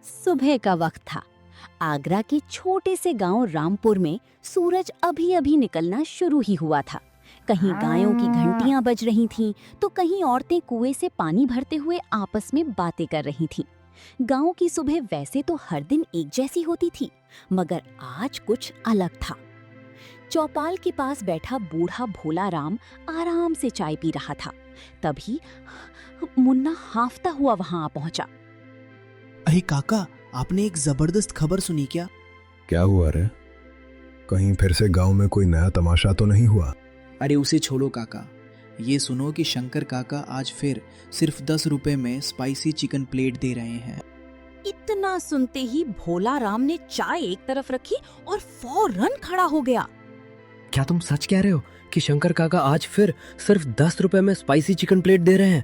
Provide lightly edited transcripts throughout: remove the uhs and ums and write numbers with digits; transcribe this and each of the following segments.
सुबह का वक्त था। आगरा के छोटे से गांव रामपुर में सूरज अभी अभी निकलना शुरू ही हुआ था। कहीं गायों की घंटियां बज रही थीं, तो कहीं औरतें कुएं से पानी भरते हुए आपस में बातें कर रही थीं। गांव की सुबह वैसे तो हर दिन एक जैसी होती थी, मगर आज कुछ अलग था। चौपाल के पास बैठा बूढ़ा भोला राम आराम से चाय पी रहा था। तभी मुन्ना हांफता हुआ वहां आ पहुंचा। अरे काका, आपने एक जबरदस्त खबर सुनी क्या? क्या हुआ रे? कहीं फिर से गांव में कोई नया तमाशा तो नहीं हुआ? अरे उसे छोड़ो काका, ये सुनो कि शंकर काका आज फिर सिर्फ 10 रुपए में स्पाइसी चिकन प्लेट दे रहे हैं। इतना सुनते ही भोला राम ने चाय एक तरफ रखी और फौरन खड़ा हो गया। क्या तुम सच कह रहे हो कि शंकर काका आज फिर सिर्फ 10 रुपए में स्पाइसी चिकन प्लेट दे रहे हैं?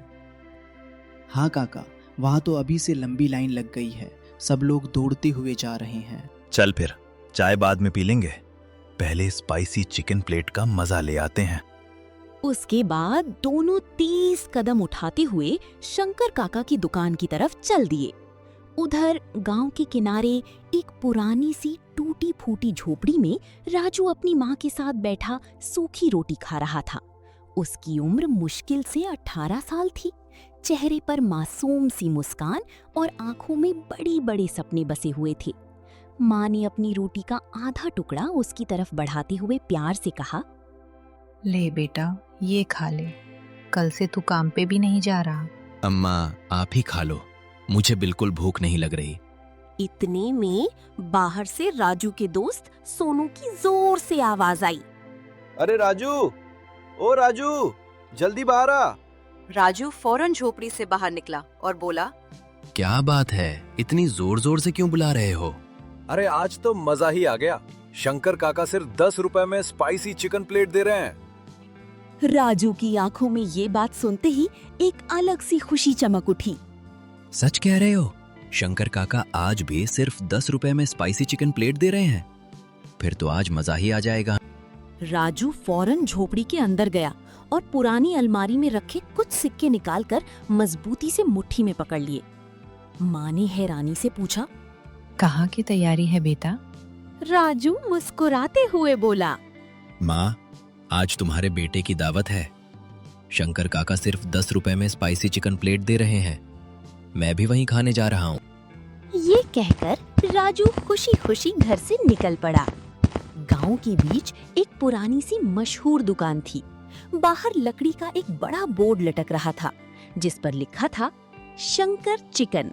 हाँ काका, वहाँ तो अभी से लंबी लाइन लग गई है। सब लोग दौड़ते हुए जा रहे हैं। चल फिर चाय बाद में पी लेंगे, पहले स्पाइसी चिकन प्लेट का मजा ले आते हैं। उसके बाद दोनों 30 कदम उठाते हुए शंकर काका की दुकान की तरफ चल दिए। उधर गांव के किनारे एक पुरानी सी टूटी फूटी झोपड़ी में राजू अपनी माँ के साथ बैठा सूखी रोटी खा रहा था। उसकी उम्र मुश्किल से 18 साल थी। चेहरे पर मासूम सी मुस्कान और आंखों में बड़े बड़े सपने बसे हुए थे। माँ ने अपनी रोटी का आधा टुकड़ा उसकी तरफ बढ़ाते हुए प्यार से कहा, ले बेटा, ये खा ले, कल से तू काम पे भी नहीं जा रहा। अम्मा आप ही खा लो, मुझे बिल्कुल भूख नहीं लग रही। इतने में बाहर से राजू के दोस्त सोनू की जोर से आवाज आई। अरे राजू, ओ राजू, जल्दी बाहर आ। राजू फौरन झोपड़ी से बाहर निकला और बोला, क्या बात है, इतनी जोर जोर से क्यों बुला रहे हो? अरे आज तो मजा ही आ गया। शंकर काका सिर्फ 10 रुपए में स्पाइसी चिकन प्लेट दे रहे हैं। राजू की आंखों में ये बात सुनते ही एक अलग सी खुशी चमक उठी। सच कह रहे हो? शंकर काका आज भी सिर्फ 10 रुपए में स्पाइसी चिकन प्लेट दे रहे हैं? फिर तो आज मजा ही आ जाएगा। राजू फौरन झोपड़ी के अंदर गया और पुरानी अलमारी में रखे कुछ सिक्के निकालकर मजबूती से मुट्ठी में पकड़ लिए। माँ ने हैरानी से पूछा, कहाँ की तैयारी है बेटा? राजू मुस्कुराते हुए बोला, माँ, आज तुम्हारे बेटे की दावत है। शंकर काका सिर्फ 10 रुपए में स्पाइसी चिकन प्लेट दे रहे हैं, मैं भी वहीं खाने जा रहा हूँ। ये कहकर राजू खुशी खुशी घर से निकल पड़ा। गांव के बीच एक पुरानी सी मशहूर दुकान थी। बाहर लकड़ी का एक बड़ा बोर्ड लटक रहा था, जिस पर लिखा था शंकर चिकन।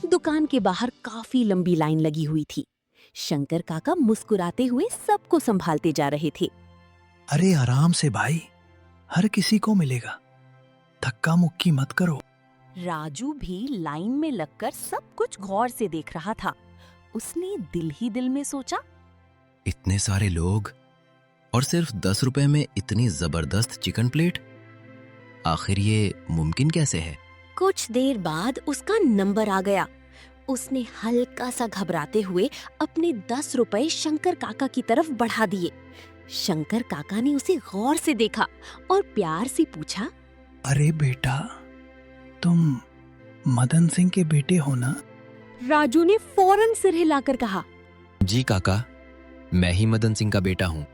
दुकान के बाहर काफी लंबी लाइन लगी हुई थी। शंकर काका मुस्कुराते हुए सबको संभालते जा रहे थे। अरे आराम से भाई, हर किसी को मिलेगा, धक्का मुक्की मत करो। राजू भी लाइन में लगकर सब कुछ गौर से देख रहा था। उसने दिल ही दिल में सोचा, इतने सारे लोग और सिर्फ 10 रुपए में इतनी जबरदस्त चिकन प्लेट, आखिर ये मुमकिन कैसे है? कुछ देर बाद उसका नंबर आ गया। उसने हल्का सा घबराते हुए अपने 10 रुपए शंकर काका की तरफ बढ़ा दिए। शंकर काका ने उसे गौर से देखा और प्यार से पूछा, अरे बेटा, तुम मदन सिंह के बेटे हो ना? राजू ने फौरन सिर हिलाकर कहा, जी काका, मैं ही मदन सिंह का बेटा हूँ।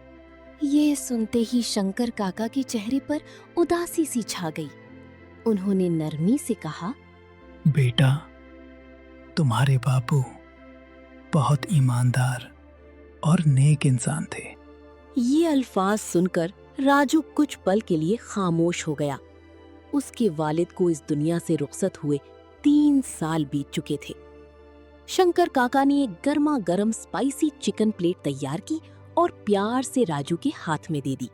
ये सुनते ही शंकर काका के चेहरे पर उदासी सी छा गई। उन्होंने नरमी से कहा, बेटा, तुम्हारे बापू बहुत ईमानदार और नेक इंसान थे। ये अल्फाज सुनकर राजू कुछ पल के लिए खामोश हो गया। उसके वालिद को इस दुनिया से रुखसत हुए 3 साल बीत चुके थे। शंकर काका ने एक गर्मा गर्म स्पाइसी चिकन प्लेट तैयार की और प्यार से राजू के हाथ में दे दी।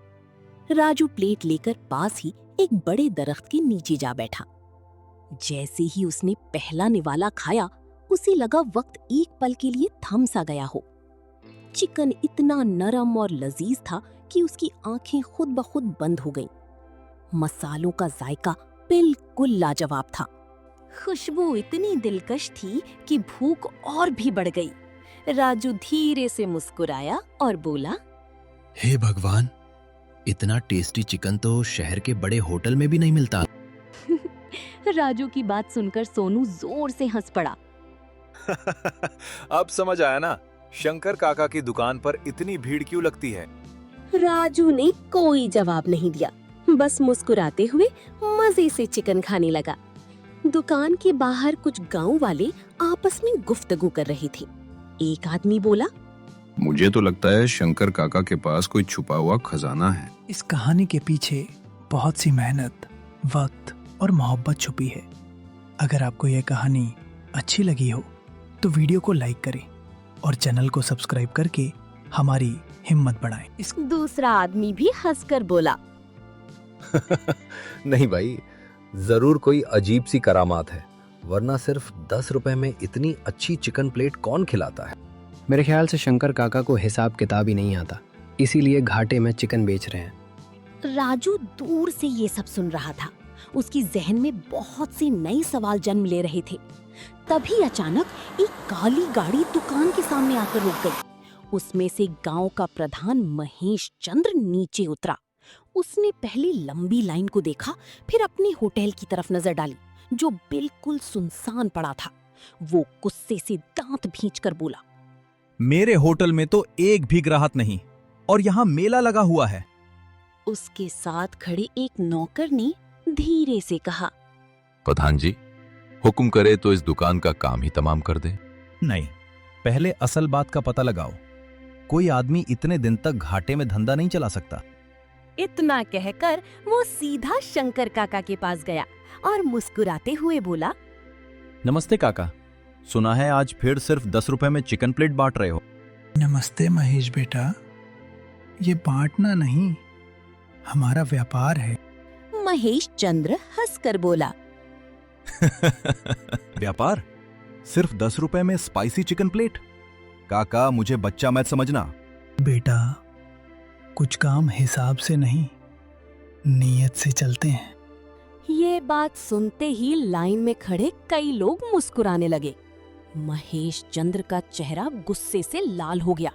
राजू प्लेट लेकर पास ही एक बड़े दरख्त के नीचे जा बैठा। जैसे ही उसने पहला निवाला खाया, उसे लगा वक्त एक पल के लिए थम सा गया हो। चिकन इतना नरम और लजीज था कि उसकी आंखें खुद ब खुद बंद हो गईं। मसालों का जायका बिल्कुल लाजवाब था। खुशबू इतनी दिलकश थी कि भूख और भी बढ़ गई। राजू धीरे से मुस्कुराया और बोला, हे भगवान, इतना टेस्टी चिकन तो शहर के बड़े होटल में भी नहीं मिलता। राजू की बात सुनकर सोनू जोर से हंस पड़ा। अब समझ आया ना, शंकर काका की दुकान पर इतनी भीड़ क्यों लगती है। राजू ने कोई जवाब नहीं दिया, बस मुस्कुराते हुए मजे से चिकन खाने लगा। दुकान के बाहर कुछ गांव वाले आपस में गुफ्तगू कर रहे थे। एक आदमी बोला, मुझे तो लगता है शंकर काका के पास कोई छुपा हुआ खजाना है। इस कहानी के पीछे बहुत सी मेहनत, वक्त और मोहब्बत छुपी है। अगर आपको यह कहानी अच्छी लगी हो तो वीडियो को लाइक करें और चैनल को सब्सक्राइब करके हमारी हिम्मत बढ़ाएं। दूसरा आदमी भी हंसकर बोला, नहीं भाई, जरूर कोई अजीब सी करामात है, वरना सिर्फ 10 रुपए में इतनी अच्छी चिकन प्लेट कौन खिलाता है। मेरे ख्याल से शंकर काका को हिसाब किताब ही नहीं आता, इसीलिए घाटे में चिकन बेच रहे हैं। राजू दूर से ये सब सुन रहा था। उसकी जहन में बहुत से नए सवाल जन्म ले रहे थे। तभी अचानक एक काली गाड़ी दुकान के सामने आकर रुक गई। उसमें से गांव का प्रधान महेश चंद्र नीचे उतरा। उसने पहले लंबी लाइन को देखा, फिर अपने होटल की तरफ नजर डाली, जो बिल्कुल सुनसान पड़ा था। वो गुस्से से दांत भींचकर बोला, मेरे होटल में तो एक भी ग्राहक नहीं और यहाँ मेला लगा हुआ है। उसके साथ खड़े एक नौकर ने धीरे से कहा, प्रधान जी, हुक्म करे तो इस दुकान का काम ही तमाम कर दे। नहीं, पहले असल बात का पता लगाओ। कोई आदमी इतने दिन तक घाटे में धंधा नहीं चला सकता। इतना कहकर वो सीधा शंकर काका के पास गया और मुस्कुराते हुए बोला, नमस्ते काका, सुना है आज फिर सिर्फ 10 रुपए में चिकन प्लेट बांट रहे हो। नमस्ते महेश बेटा, ये बांटना नहीं, हमारा व्यापार है। महेश चंद्र हंसकर बोला, व्यापार? सिर्फ 10 रुपए में स्पाइसी चिकन प्लेट? काका, मुझे बच्चा मत समझना। बेटा, कुछ काम हिसाब से नहीं, नीयत से चलते हैं। ये बात सुनते ही लाइन में खड़े कई लोग मुस्कुराने लगे। महेश चंद्र का चेहरा गुस्से से लाल हो गया।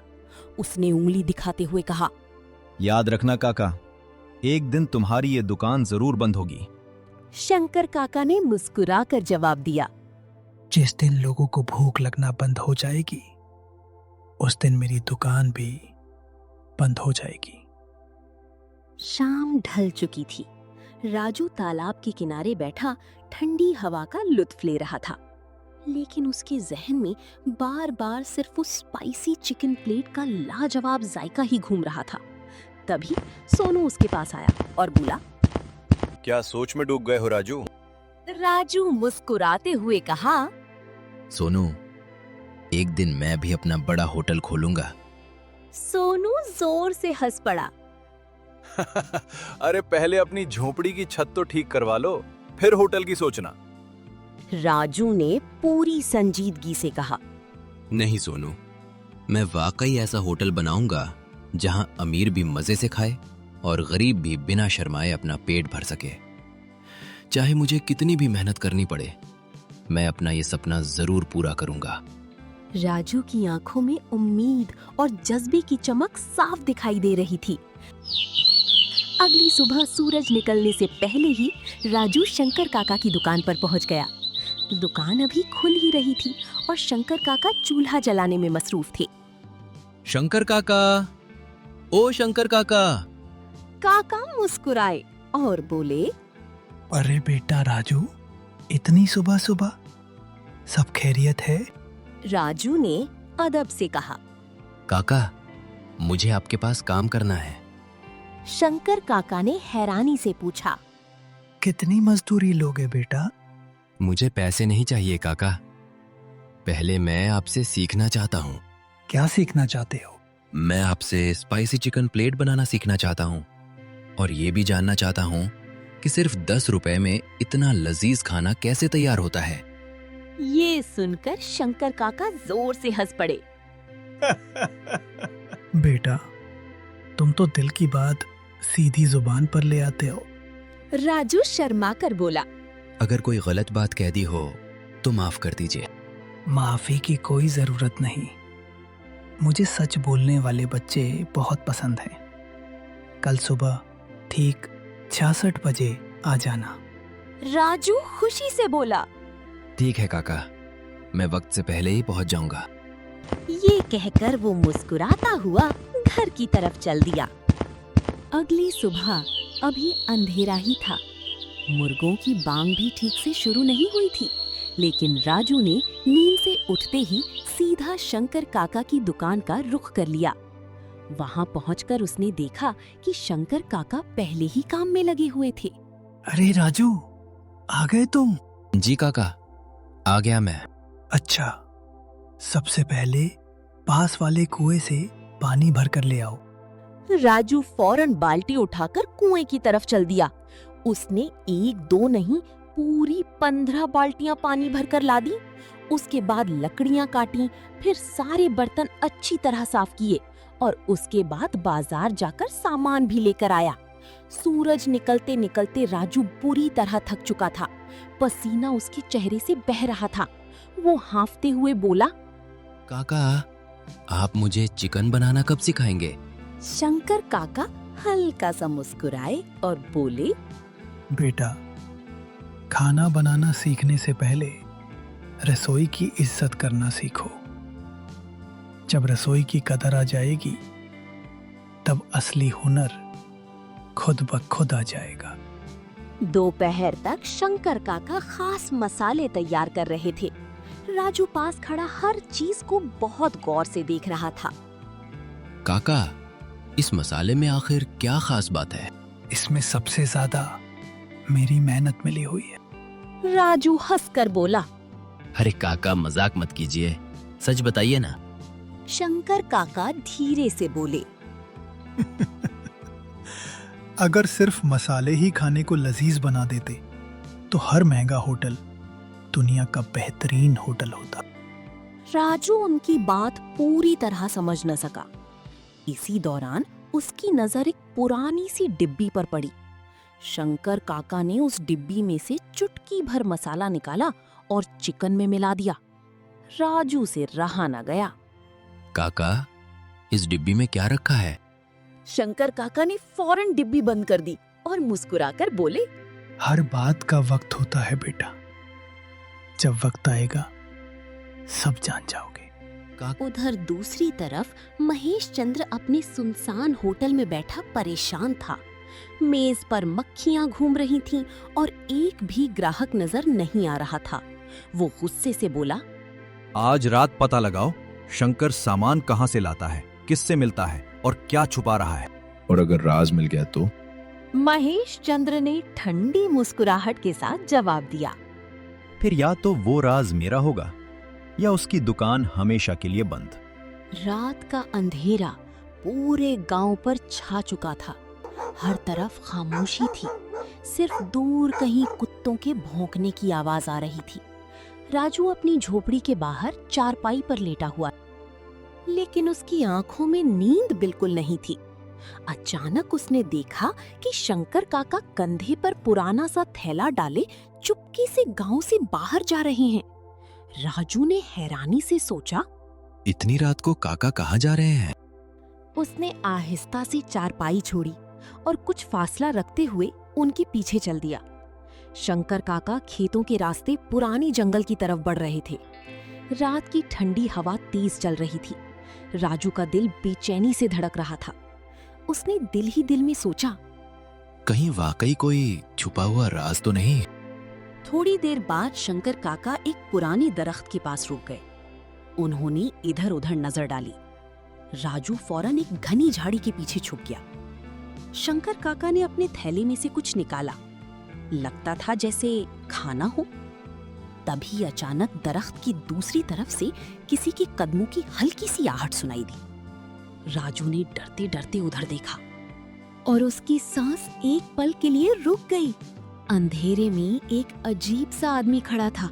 उसने उंगली दिखाते हुए कहा, याद रखना काका, एक दिन तुम्हारी ये दुकान जरूर बंद होगी। शंकर काका ने मुस्कुराकर जवाब दिया, जिस दिन लोगों को भूख लगना बंद हो जाएगी, उस दिन मेरी दुकान भी बंद हो जाएगी। शाम ढल चुकी थी। राजू तालाब के किनारे बैठा ठंडी हवा का लुत्फ ले रहा था, लेकिन उसके जहन में बार बार सिर्फ उस स्पाइसी चिकन प्लेट का लाजवाब जायका ही घूम रहा था। तभी सोनू उसके पास आया और बोला, क्या सोच में डूब गए हो राजू? राजू मुस्कुराते हुए कहा, सोनू, एक दिन मैं भी अपना बड़ा होटल खोलूंगा। सोनू जोर से हंस पड़ा। अरे पहले अपनी झोपड़ी की छत तो ठीक करवा लो, फिर होटल की सोचना। राजू ने पूरी संजीदगी से कहा, नहीं सोनू, मैं वाकई ऐसा होटल बनाऊंगा जहां अमीर भी मजे से खाए और गरीब भी बिना शर्माए अपना पेट भर सके। चाहे मुझे कितनी भी मेहनत करनी पड़े, मैं अपना ये सपना जरूर पूरा करूंगा। राजू की आंखों में उम्मीद और जज्बे की चमक साफ दिखाई दे रही थी। अगली सुबह सूरज निकलने से पहले ही राजू शंकर काका की दुकान पर पहुंच गया। दुकान अभी खुल ही रही थी और शंकर काका चूल्हा जलाने में मसरूफ थे। शंकर काका, ओ शंकर काका। काका मुस्कुराए और बोले, अरे बेटा राजू, इतनी सुबह सुबह, सब खैरियत है? राजू ने अदब से कहा, काका, मुझे आपके पास काम करना है। शंकर काका ने हैरानी से पूछा, कितनी मजदूरी लोगे बेटा? मुझे पैसे नहीं चाहिए काका, पहले मैं आपसे सीखना चाहता हूँ। क्या सीखना चाहते हो? मैं आपसे स्पाइसी चिकन प्लेट बनाना सीखना चाहता हूँ और ये भी जानना चाहता हूँ कि सिर्फ 10 रुपए में इतना लजीज खाना कैसे तैयार होता है। ये सुनकर शंकर काका जोर से हंस पड़े। बेटा, तुम तो दिल की बात सीधी जुबान पर ले आते हो। राजू शर्मा कर बोला, अगर कोई गलत बात कह दी हो तो माफ कर दीजिए। माफी की कोई जरूरत नहीं, मुझे सच बोलने वाले बच्चे बहुत पसंद हैं। कल सुबह ठीक 66 बजे आ जाना। राजू खुशी से बोला, ठीक है काका, मैं वक्त से पहले ही पहुंच जाऊंगा। ये कहकर वो मुस्कुराता हुआ घर की तरफ चल दिया। अगली सुबह अभी अंधेरा ही था। मुर्गों की बांग भी ठीक से शुरू नहीं हुई थी, लेकिन राजू ने नींद से उठते ही सीधा शंकर काका की दुकान का रुख कर लिया। वहां पहुंचकर उसने देखा कि शंकर काका पहले ही काम में लगे हुए थे। अरे राजू, आ गए तुम? जी काका, आ गया मैं। अच्छा, सबसे पहले पास वाले कुएं से पानी भर कर ले आओ। राजू फौरन बाल्टी उठाकर कुएं की तरफ चल दिया। उसने 1-2 नहीं, पूरी 15 बाल्टियां पानी भरकर ला दी। उसके बाद लकड़ियां काटी, फिर सारे बर्तन अच्छी तरह साफ किए और उसके बाद बाजार जाकर सामान भी लेकर आया। सूरज निकलते निकलते राजू बुरी तरह थक चुका था। पसीना उसके चेहरे से बह रहा था। वो हांफते हुए बोला, काका, आप मुझे चिकन बनाना कब सिखाएंगे? शंकर काका हल्का सा मुस्कुराए और बोले, बेटा, खाना बनाना सीखने से पहले रसोई की इज्जत करना सीखो। जब रसोई की कदर आ जाएगी, तब असली हुनर खुद ब खुद आ जाएगा। दोपहर तक शंकर काका खास मसाले तैयार कर रहे थे। राजू पास खड़ा हर चीज को बहुत गौर से देख रहा था। काका, इस मसाले में आखिर क्या खास बात है? इसमें सबसे ज्यादा मेरी मेहनत मिली हुई है। राजू हंसकर बोला। अरे काका, मजाक मत कीजिए, सच बताइए ना। शंकर काका धीरे से बोले, अगर सिर्फ मसाले ही खाने को लजीज बना देते तो हर महंगा होटल दुनिया का बेहतरीन होटल होता। राजू उनकी बात पूरी तरह समझ न सका। इसी दौरान उसकी नजर एक पुरानी सी डिब्बी पर पड़ी। शंकर काका ने उस डिब्बी में से चुटकी भर मसाला निकाला और चिकन में मिला दिया। राजू से रहा न गया। काका, इस डिब्बी में क्या रखा है? शंकर काका ने फौरन डिब्बी बंद कर दी और मुस्कुराकर बोले, हर बात का वक्त होता है बेटा, जब वक्त आएगा सब जान जाओगे। उधर दूसरी तरफ महेश चंद्र अपने सुनसान होटल में बैठा परेशान था। मेज पर मक्खियां घूम रही थीं और एक भी ग्राहक नजर नहीं आ रहा था। वो गुस्से से बोला, आज रात पता लगाओ शंकर सामान कहाँ से लाता है, किससे मिलता है और क्या छुपा रहा है। और अगर राज मिल गया तो? महेश चंद्र ने ठंडी मुस्कुराहट के साथ जवाब दिया, फिर या तो वो राज मेरा होगा या उसकी दुकान हमेशा के लिए बंद। रात का अंधेरा पूरे गांव पर छा चुका था। हर तरफ खामोशी थी। सिर्फ दूर कहीं कुत्तों के भौंकने की आवाज आ रही थी। राजू अपनी झोपड़ी के बाहर चारपाई पर लेटा हुआ, लेकिन उसकी आंखों में नींद बिल्कुल नहीं थी। अचानक उसने देखा कि शंकर काका कंधे पर पुराना सा थैला डाले चुपके से गांव से बाहर जा रहे हैं। राजू ने हैरानी से सोचा, इतनी रात को काका कहाँ जा रहे हैं? उसने आहिस्ता से चारपाई छोड़ी और कुछ फासला रखते हुए उनके पीछे चल दिया। शंकर काका खेतों के रास्ते पुरानी जंगल की तरफ बढ़ रहे थे। रात की ठंडी हवा तेज चल रही थी। राजू का दिल बेचैनी से धड़क रहा था। उसने दिल ही दिल में सोचा, कहीं वाकई कोई छुपा हुआ राज तो नहीं? थोड़ी देर बाद शंकर काका एक पुरानी दरख्त के पास रुक गए। उन्होंने इधर उधर नजर डाली। राजू फौरन एक घनी झाड़ी के पीछे छुप गया। शंकर काका ने अपने थैले में से कुछ निकाला। लगता था जैसे खाना हो। तभी अचानक दरख्त की दूसरी तरफ से किसी के कदमों की हल्की सी आहट सुनाई दी। राजू ने डरते डरते उधर देखा और उसकी सांस एक पल के लिए रुक गई। अंधेरे में एक अजीब सा आदमी खड़ा था।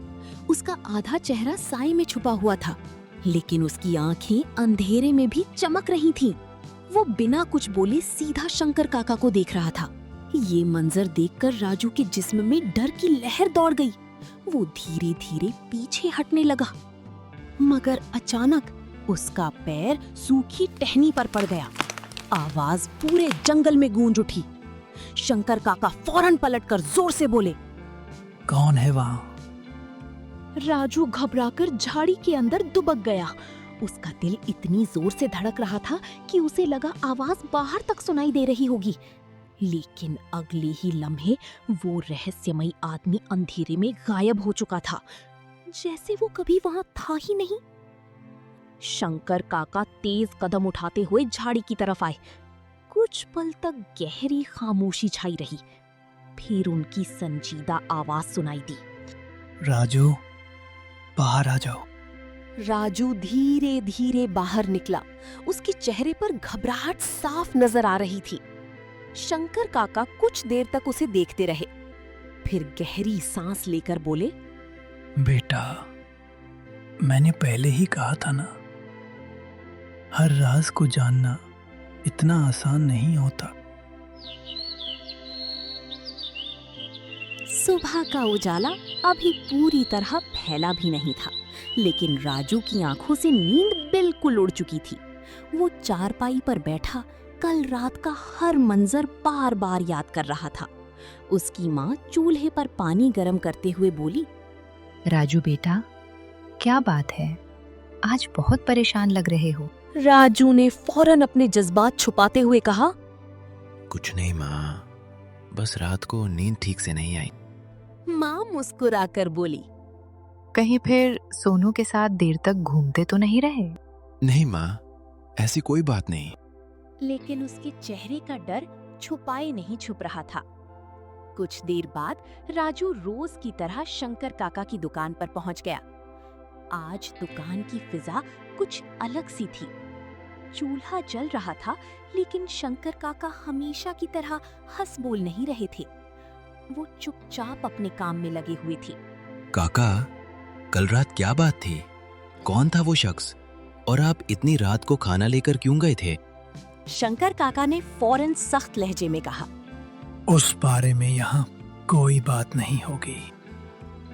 उसका आधा चेहरा साए में छुपा हुआ था, लेकिन उसकी आंखें अंधेरे में भी चमक रही थीं। वो बिना कुछ बोले सीधा शंकर काका को देख रहा था। ये मंजर देखकर राजू के जिस्म में डर की लहर दौड़ गई। वो धीरे धीरे पीछे हटने लगा, मगर अचानक उसका पैर सूखी टहनी पर पड़ गया। आवाज पूरे जंगल में गूंज उठी। शंकर काका फौरन पलटकर जोर से बोले, कौन है वहां? राजू घबराकर झाड़ी के अंदर दुबक गया। उसका दिल इतनी जोर से धड़क रहा था कि उसे लगा आवाज बाहर तक सुनाई दे रही होगी। लेकिन अगले ही लम्हे वो रहस्यमयी आदमी अंधेरे में गायब हो चुका था, जैसे वो कभी वहां था ही नहीं। शंकर काका तेज कदम उठाते हुए झाड़ी की तरफ आए। कुछ पल तक गहरी खामोशी छाई रही, फिर उनकी संजीदा आवाज सुनाई दी। राजू, बाहर आ जाओ। राजू धीरे धीरे बाहर निकला। उसके चेहरे पर घबराहट साफ नजर आ रही थी। शंकर काका कुछ देर तक उसे देखते रहे, फिर गहरी सांस लेकर बोले, बेटा, मैंने पहले ही कहा था ना, हर राज को जानना इतना आसान नहीं होता। सुबह का उजाला अभी पूरी तरह फैला भी नहीं था, लेकिन राजू की आंखों से नींद बिल्कुल उड़ चुकी थी। वो चारपाई पर बैठा कल रात का हर मंजर बार बार याद कर रहा था। उसकी माँ चूल्हे पर पानी गर्म करते हुए बोली, राजू बेटा, क्या बात है? आज बहुत परेशान लग रहे हो। राजू ने फौरन अपने जज्बात छुपाते हुए कहा, कुछ नहीं माँ, बस रात को नींद ठीक से नहीं आई। माँ मुस्कुराकर बोली, कहीं फिर सोनू के साथ देर तक घूमते तो नहीं रहे? नहीं माँ, ऐसी कोई बात नहीं। लेकिन उसके चेहरे का डर छुपाए नहीं छुप रहा था। कुछ देर बाद राजू रोज की तरह शंकर काका की दुकान पर पहुंच गया। आज दुकान की फिजा कुछ अलग सी थी। चूल्हा जल रहा था, लेकिन शंकर काका हमेशा की तरह हंस बोल नहीं रहे थे। वो चुपचाप अपने काम में लगे हुए थे। काका, कल रात क्या बात थी? कौन था वो शख्स? और आप इतनी रात को खाना लेकर क्यों गए थे? शंकर काका ने फौरन सख्त लहजे में कहा, उस बारे में यहाँ कोई बात नहीं होगी।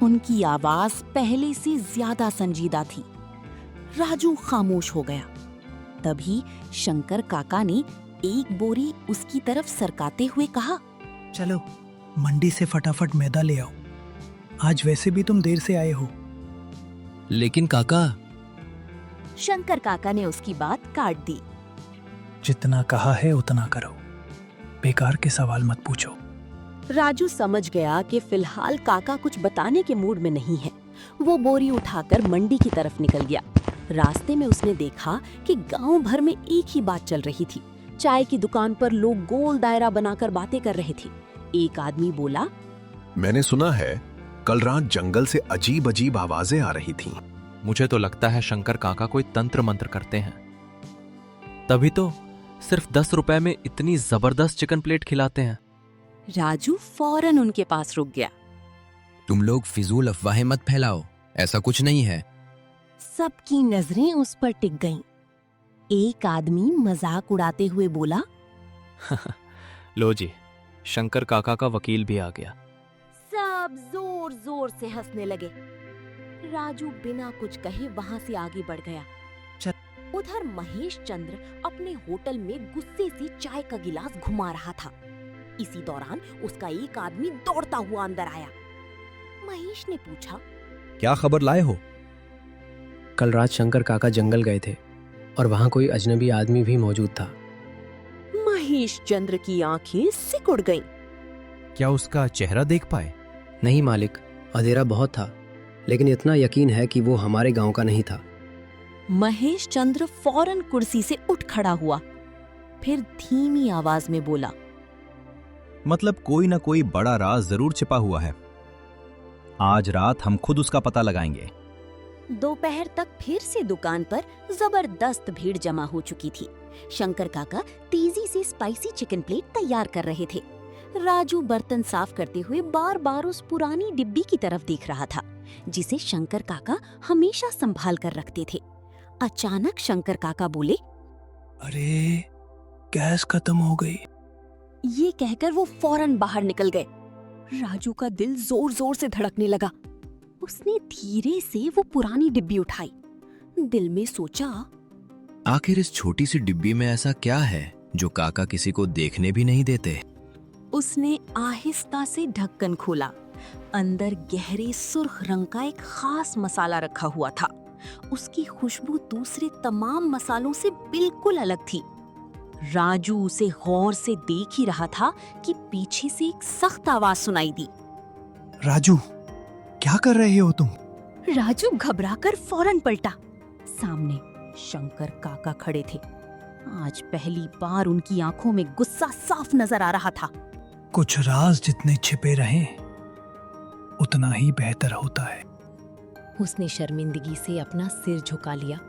उनकी आवाज पहले से ज्यादा संजीदा थी। राजू खामोश हो गया। तभी शंकर काका ने एक बोरी उसकी तरफ सरकाते हुए कहा, चलो मंडी से फटाफट मैदा ले आओ, आज वैसे भी तुम देर से आए हो। लेकिन काका। शंकर काका ने उसकी बात काट दी। जितना कहा है उतना करो, बेकार के सवाल मत पूछो। राजू समझ गया कि फिलहाल काका कुछ बताने के मूड में नहीं है। वो बोरी उठाकर मंडी की तरफ निकल गया। रास्ते में उसने देखा कि गांव भर में एक ही बात चल रही थी। चाय की दुकान पर लोग गोल दायरा बनाकर बातें कर रहे थे। एक आदमी बोला, मैंने सुना है कल रात जंगल से अजीब अजीब आवाजें आ रही थीं। मुझे तो लगता है शंकर काका कोई तंत्र मंत्र करते हैं, तभी तो सिर्फ 10 रुपए में इतनी जबरदस्त चिकन प्लेट खिलाते हैं। राजू फौरन उनके पास रुक गया। तुम लोग फिजूल अफवाहें मत फैलाओ, ऐसा कुछ नहीं है। सबकी नजरें उस पर टिक गईं। एक आदमी मजाक उड़ाते हुए बोला, लो जी, शंकर काका का वकील भी आ गया। सब जोर जोर से हंसने लगे। राजू बिना कुछ कहे वहां से आगे बढ़ गया। उधर महेश चंद्र अपने होटल में गुस्से से चाय का गिलास घुमा रहा था। इसी दौरान उसका एक आदमी दौड़ता हुआ अंदर आया। महेश ने पूछा, क्या खबर लाए हो? कल रात शंकर काका जंगल गए थे और वहां कोई अजनबी आदमी भी मौजूद था। महेश चंद्र की आंखें सिकुड़ गईं। क्या उसका चेहरा देख पाए? नहीं मालिक, अंधेरा बहुत था, लेकिन इतना यकीन है कि वो हमारे गांव का नहीं था। महेश चंद्र फौरन कुर्सी से उठ खड़ा हुआ, फिर धीमी आवाज में बोला, मतलब कोई ना कोई बड़ा राज जरूर छिपा हुआ है। आज रात हम खुद उसका पता लगाएंगे। दोपहर तक फिर से दुकान पर जबरदस्त भीड़ जमा हो चुकी थी। शंकर काका तेजी से स्पाइसी चिकन प्लेट तैयार कर रहे थे। राजू बर्तन साफ करते हुए बार बार उस पुरानी डिब्बी की तरफ देख रहा था, जिसे शंकर काका हमेशा संभाल कर रखते थे। अचानक शंकर काका बोले, अरे गैस खत्म हो गई। ये कहकर वो फौरन बाहर निकल गए। राजू का दिल जोर जोर से धड़कने लगा। उसने धीरे से वो पुरानी डिब्बी उठाई। दिल में सोचा, आखिर इस छोटी सी डिब्बी में ऐसा क्या है जो काका किसी को देखने भी नहीं देते? उसने आहिस्ता से ढक्कन खोला। अंदर गहरे सुर्ख रंग का एक खास मसाला रखा हुआ था। उसकी खुशबू दूसरे तमाम मसालों से बिल्कुल अलग थी। राजू उसे गौर से देख ही रहा था कि पीछे से एक सख्त आवाज सुनाई दी। राजू, क्या कर रहे हो तुम? राजू घबराकर फौरन पलटा। सामने शंकर काका खड़े थे। आज पहली बार उनकी आंखों में गुस्सा साफ नजर आ रहा था। कुछ राज जितने छिपे रहें उतना ही बेहतर होता है। उसने शर्मिंदगी से अपना सिर झुका लिया।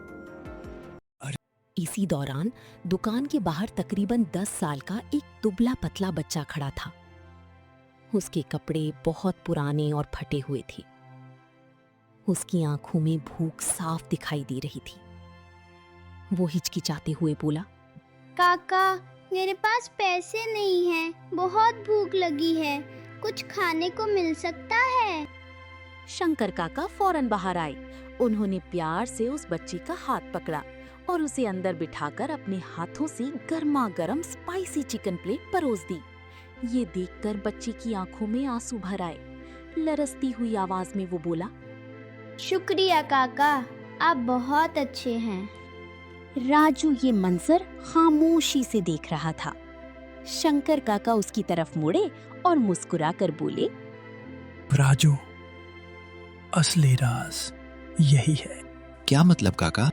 इसी दौरान दुकान के बाहर तकरीबन 10 साल का एक दुबला पतला बच्चा खड़ा था। उसके कपड़े बहुत पुराने और फटे हुए थे। उसकी आंखों में भूख साफ दिखाई दे रही थी। वो हिचकिचाते हुए बोला, काका, मेरे पास पैसे नहीं हैं, बहुत भूख लगी है, कुछ खाने को मिल सकता है? शंकर काका फौरन बाहर आए। उन्होंने प्यार से उस बच्चे का हाथ पकड़ा और उसे अंदर बिठाकर अपने हाथों से गर्मा गर्म स्पाइसी चिकन प्लेट परोस दी। ये देखकर बच्चे की आंखों में आंसू भर आए। लरसती हुई आवाज में वो बोला, शुक्रिया काका, आप बहुत अच्छे हैं। राजू ये मंजर खामोशी से देख रहा था। शंकर काका उसकी तरफ मुड़े और मुस्कुराकर बोले, राजू, असली राज यही है। क्या मतलब काका?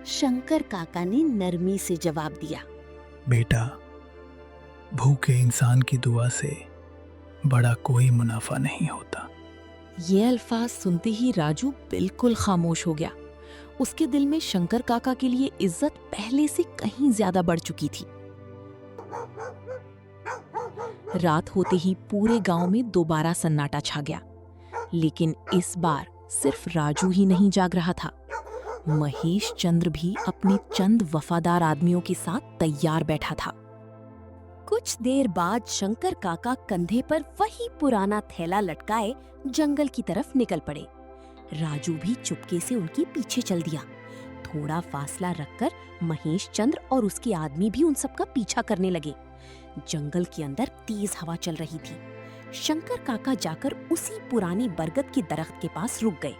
शंकर काका ने नरमी से जवाब दिया, बेटा, भूखे इंसान की दुआ से बड़ा कोई मुनाफा नहीं होता। ये अल्फाज सुनते ही राजू बिल्कुल खामोश हो गया। उसके दिल में शंकर काका के लिए इज्जत पहले से कहीं ज्यादा बढ़ चुकी थी। रात होते ही पूरे गांव में दोबारा सन्नाटा छा गया। लेकिन इस बार सिर्फ राजू ही नहीं जाग रहा था। महेश चंद्र भी अपने चंद वफादार आदमियों के साथ तैयार बैठा था। कुछ देर बाद शंकर काका कंधे पर वही पुराना थैला लटकाए जंगल की तरफ निकल पड़े। राजू भी चुपके से उनके पीछे चल दिया। थोड़ा फासला रखकर महेश चंद्र और उसके आदमी भी उन सबका पीछा करने लगे। जंगल के अंदर तेज हवा चल रही थी। शंकर काका जाकर उसी पुराने बरगद के दरख्त के पास रुक गए।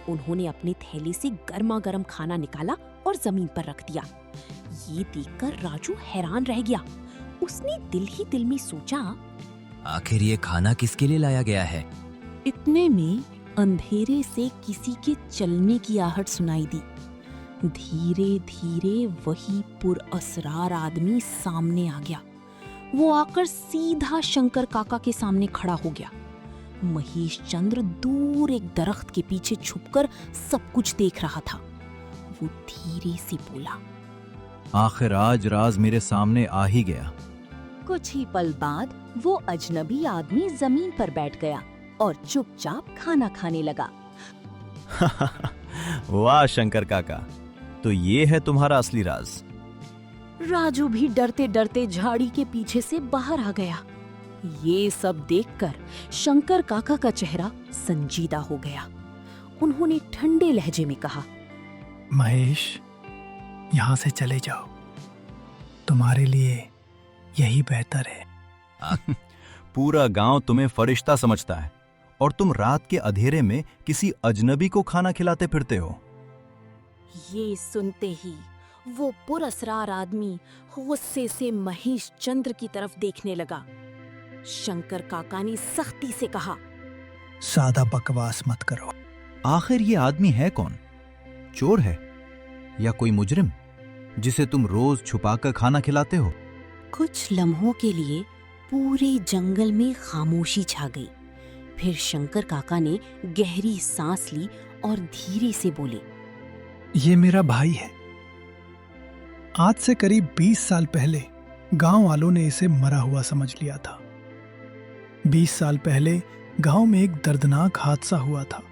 उन्होंने अपने थैले से गर्मा गर्म खाना निकाला और जमीन पर रख दिया। ये देखकर राजू हैरान रह गया। उसने दिल ही दिल में सोचा, आखिर ये खाना किसके लिए लाया गया है? इतने में अंधेरे से किसी के चलने की आहट सुनाई दी। धीरे धीरे वही पुरअसरार आदमी सामने आ गया। वो आकर सीधा शंकर काका के सामने खड़ा हो गया। महेश चंद्र दूर एक दरख्त के पीछे छुपकर सब कुछ देख रहा था। वो धीरे से बोला, आखिर आज राज मेरे सामने आ ही गया। कुछ ही पल बाद वो अजनबी आदमी जमीन पर बैठ गया और चुपचाप खाना खाने लगा। वाह शंकर काका, तो ये है तुम्हारा असली राज। राजू भी डरते डरते झाड़ी के पीछे से बाहर आ गया। ये सब देखकर शंकर काका का चेहरा संजीदा हो गया। उन्होंने ठंडे लहजे में कहा, महेश, यहाँ से चले जाओ, तुम्हारे लिए यही बेहतर है। पूरा गांव तुम्हें फरिश्ता समझता है और तुम रात के अंधेरे में किसी अजनबी को खाना खिलाते फिरते हो। ये सुनते ही वो पुरअसरार आदमी गुस्से से महेश चंद्र की तरफ देखने लगा। शंकर काका ने सख्ती से कहा, ज्यादा बकवास मत करो। आखिर ये आदमी है कौन? चोर है या कोई मुजरिम जिसे तुम रोज छुपाकर खाना खिलाते हो? कुछ लम्हों के लिए पूरे जंगल में खामोशी छा गई। फिर शंकर काका ने गहरी सांस ली और धीरे से बोले, ये मेरा भाई है। आज से करीब 20 साल पहले गांव वालों ने इसे मरा हुआ समझ लिया था। 20 साल पहले गांव में एक दर्दनाक हादसा हुआ था।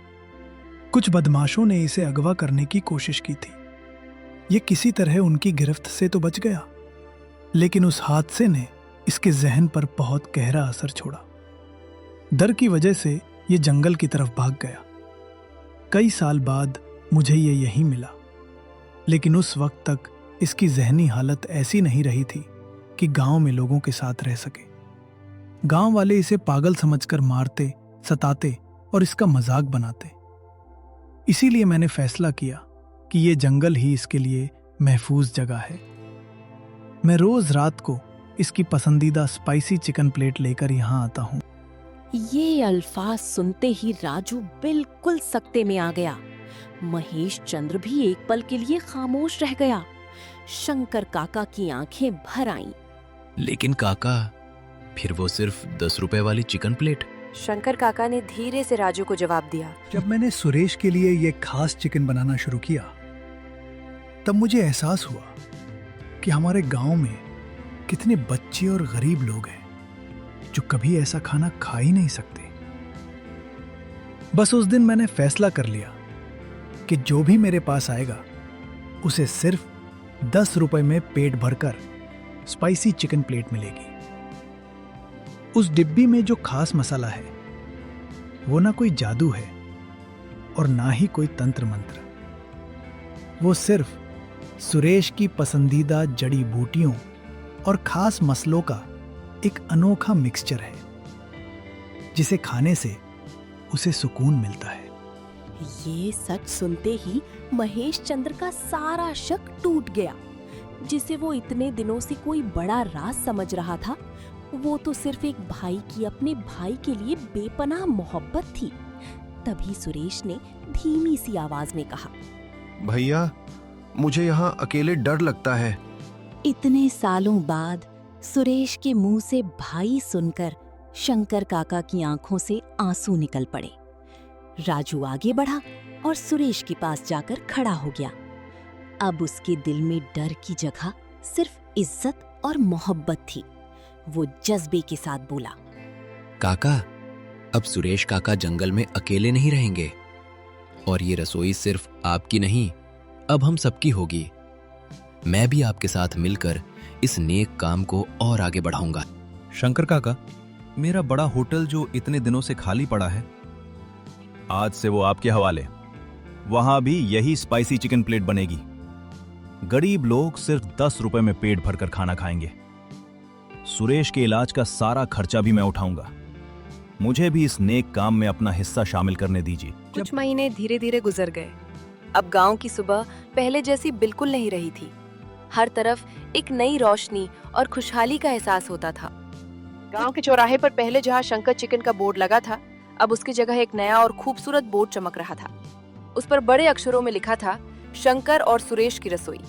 कुछ बदमाशों ने इसे अगवा करने की कोशिश की थी। ये किसी तरह उनकी गिरफ्त से तो बच गया, लेकिन उस हादसे ने इसके जहन पर बहुत गहरा असर छोड़ा। डर की वजह से ये जंगल की तरफ भाग गया। कई साल बाद मुझे ये यहीं मिला, लेकिन उस वक्त तक इसकी जहनी हालत ऐसी नहीं रही थी कि गांव में लोगों के साथ रह सके। गांव वाले इसे पागल समझकर मारते, सताते और इसका मजाक बनाते। इसीलिए मैंने फैसला किया कि ये जंगल ही इसके लिए महफूज जगह है। मैं रोज रात को इसकी पसंदीदा स्पाइसी चिकन प्लेट लेकर यहाँ आता हूँ। ये अल्फाज सुनते ही राजू बिल्कुल सकते में आ गया। महेश चंद्र भी एक पल के लिए खामोश रह गया। शंकर काका की आंखें भर आईं। लेकिन काका, फिर वो सिर्फ 10 रुपए वाली चिकन प्लेट। शंकर काका ने धीरे से राजू को जवाब दिया। जब मैंने सुरेश के लिए ये खास चिकन बनाना शुरू किया, तब मुझे एहसास हुआ कि हमारे गांव में कितने बच्चे और गरीब लोग हैं जो कभी ऐसा खाना खा ही नहीं सकते। बस उस दिन मैंने फैसला कर लिया कि जो भी मेरे पास आएगा उसे सिर्फ 10 रुपए में पेट भरकर स्पाइसी चिकन प्लेट मिलेगी। उस डिब्बी में जो खास मसाला है वो ना कोई जादू है और ना ही कोई तंत्र मंत्र। वो सिर्फ सुरेश की पसंदीदा जड़ी बूटियों और खास मसलों का एक अनोखा मिक्सचर है, जिसे खाने से उसे सुकून मिलता है। ये सच सुनते ही महेश चंद्र का सारा शक टूट गया। जिसे वो इतने दिनों से कोई बड़ा राज समझ रहा था, वो तो सिर्फ एक भाई की अपने भाई के लिए बेपनाह मोहब्बत थी। तभी सुरेश ने धीमी सी आवाज में कहा, भैया, मुझे यहाँ अकेले डर लगता है। इतने सालों बाद सुरेश के मुंह से भाई सुनकर शंकर काका की आंखों से आंसू निकल पड़े। राजू आगे बढ़ा और सुरेश के पास जाकर खड़ा हो गया। अब उसके दिल में डर की जगह सिर्फ इज्जत और मोहब्बत थी। वो जज्बे के साथ बोला, काका, अब सुरेश काका जंगल में अकेले नहीं रहेंगे और ये रसोई सिर्फ आपकी नहीं, अब हम सबकी होगी। मैं भी आपके साथ मिलकर इस नेक काम को और आगे बढ़ाऊंगा। शंकर काका, मेरा बड़ा होटल जो इतने दिनों से खाली पड़ा है, आज से वो आपके हवाले। वहां भी यही स्पाइसी चिकन प्लेट बनेगी। गरीब लोग सिर्फ 10 रुपए में पेट भरकर खाना खाएंगे। सुरेश के इलाज का सारा खर्चा भी मैं उठाऊंगा। मुझे भी इस नेक काम में अपना हिस्सा शामिल करने दीजिए। कुछ महीने धीरे धीरे गुजर गए। अब गांव की सुबह पहले जैसी बिल्कुल नहीं रही थी। हर तरफ एक नई रोशनी और खुशहाली का एहसास होता था। गांव के चौराहे पर पहले जहां शंकर चिकन का बोर्ड लगा था, अब उसकी जगह एक नया और खूबसूरत बोर्ड चमक रहा था। उस पर बड़े अक्षरों में लिखा था, शंकर और सुरेश की रसोई।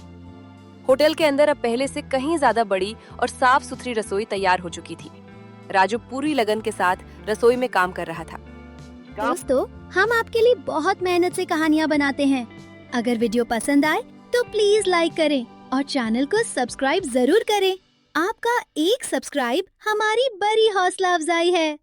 होटल के अंदर अब पहले से कहीं ज्यादा बड़ी और साफ सुथरी रसोई तैयार हो चुकी थी। राजू पूरी लगन के साथ रसोई में काम कर रहा था। दोस्तों, हम आपके लिए बहुत मेहनत से कहानियाँ बनाते हैं। अगर वीडियो पसंद आए तो प्लीज लाइक करें और चैनल को सब्सक्राइब जरूर करें। आपका एक सब्सक्राइब हमारी बड़ी हौसला अफजाई है।